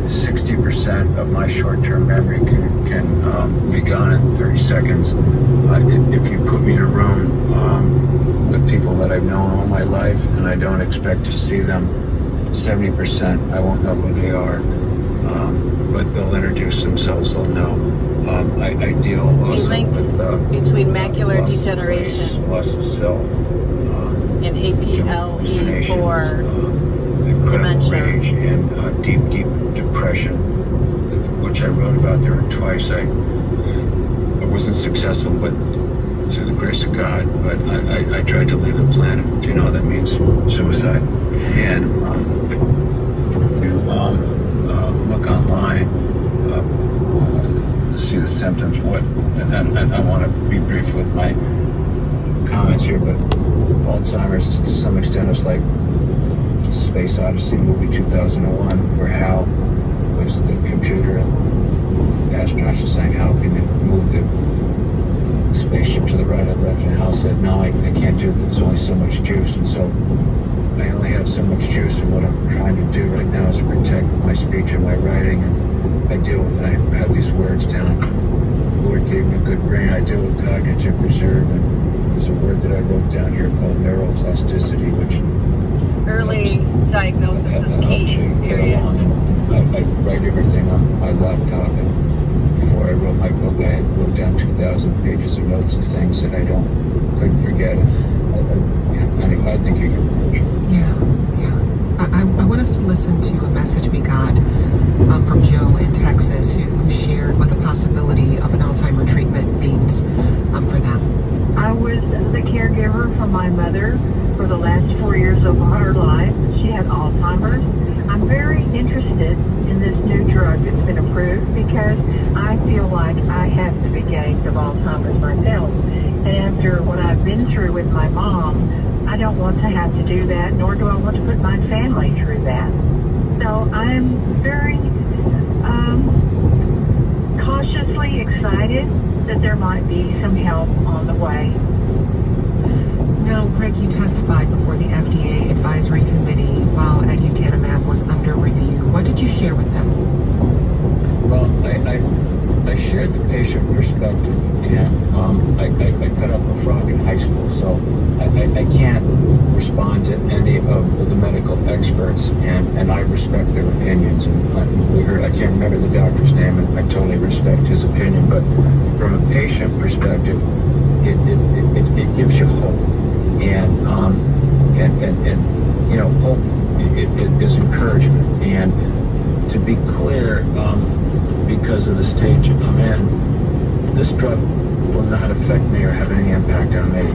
60% of my short-term memory can be gone in 30 seconds. If you put me in a room with people that I've known all my life and I don't expect to see them, 70% I won't know who they are, but they'll introduce themselves, they'll know. I deal also with between macular degeneration, loss of self, and APLE for dementia, rage, and deep depression, which I wrote about there twice. I wasn't successful, but through the grace of God, but I tried to leave the planet. You know, that means suicide. And look online, see the symptoms. And I want to be brief with my comments here, but Alzheimer's to some extent is like Space Odyssey movie 2001, where Hal was the computer and astronauts were saying, how can you move the spaceship to the right or left? And Hal said, no, I can't do that. There's only so much juice. And so I only have so much juice, and what I'm trying to do right now is protect my speech and my writing, and I deal with it. I have these words down. The Lord gave me a good brain. I deal with cognitive reserve, and there's a word that I wrote down here called neuroplasticity, which early diagnosis is key. Period. I write everything on my laptop, and before I wrote my book, I had wrote down 2,000 pages of notes of things that I couldn't forget. Anyway, I think you can. Yeah. I want us to listen to a message we got from Joe in Texas, who shared what the possibility of an Alzheimer treatment means for them. I was the caregiver for my mother for the last 4 years of her life. She had Alzheimer's. I'm very interested in this new drug that's been approved because I feel like I have the beginnings of Alzheimer's myself. And after what I've been through with my mom, I don't want to have to do that, nor do I want to put my family through that. So I'm very cautiously excited that there might be some help on the way. Now, Greg, you testified before the FDA Advisory Committee while aducanumab was under review. What did you share with them? Well, I shared the patient perspective, and I cut up a frog in high school, so I can't respond to any of the medical experts, and I respect their opinions. And I can't remember the doctor's name, and I totally respect his opinion, but from a patient perspective, it gives you hope. And you know, hope is encouragement. And to be clear, because of the stage I'm in, this drug will not affect me or have any impact on me.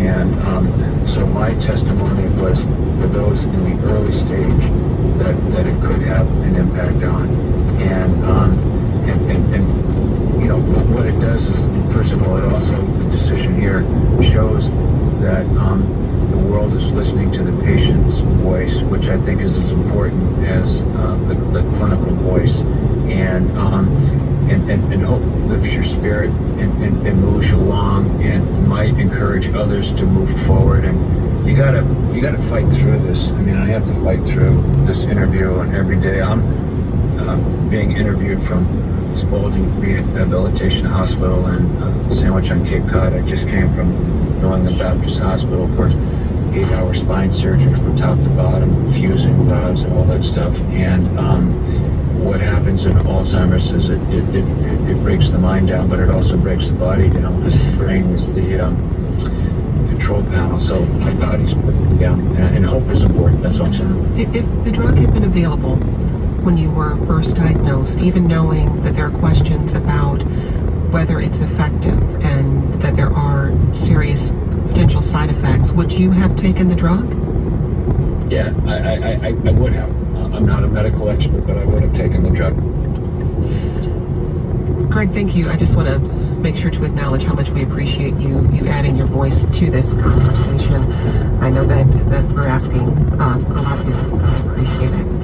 And so my testimony was for those in the early stage that it could have an impact on. And you know, what it does is, first of all, it also, the decision here shows that the world is listening to the patient's voice, which I think is as important as the clinical voice. And hope lifts your spirit and moves you along and might encourage others to move forward. And you gotta fight through this. I mean, I have to fight through this interview, and every day I'm being interviewed from Spalding Rehabilitation Hospital in Sandwich on Cape Cod. I just came from New England Baptist Hospital for 8-hour spine surgery from top to bottom, fusing rods and all that stuff. And what happens in Alzheimer's is it breaks the mind down, but it also breaks the body down, because the brain is the control panel. So my body's broken down, and hope is important. That's all I'm saying. If the drug had been available when you were first diagnosed, even knowing that there are questions about whether it's effective and that there are serious potential side effects, would you have taken the drug? Yeah, I would have. I'm not a medical expert, but I would have taken the drug. Greg, thank you. I just want to make sure to acknowledge how much we appreciate you adding your voice to this conversation. I know that we're asking a lot of people. I appreciate it.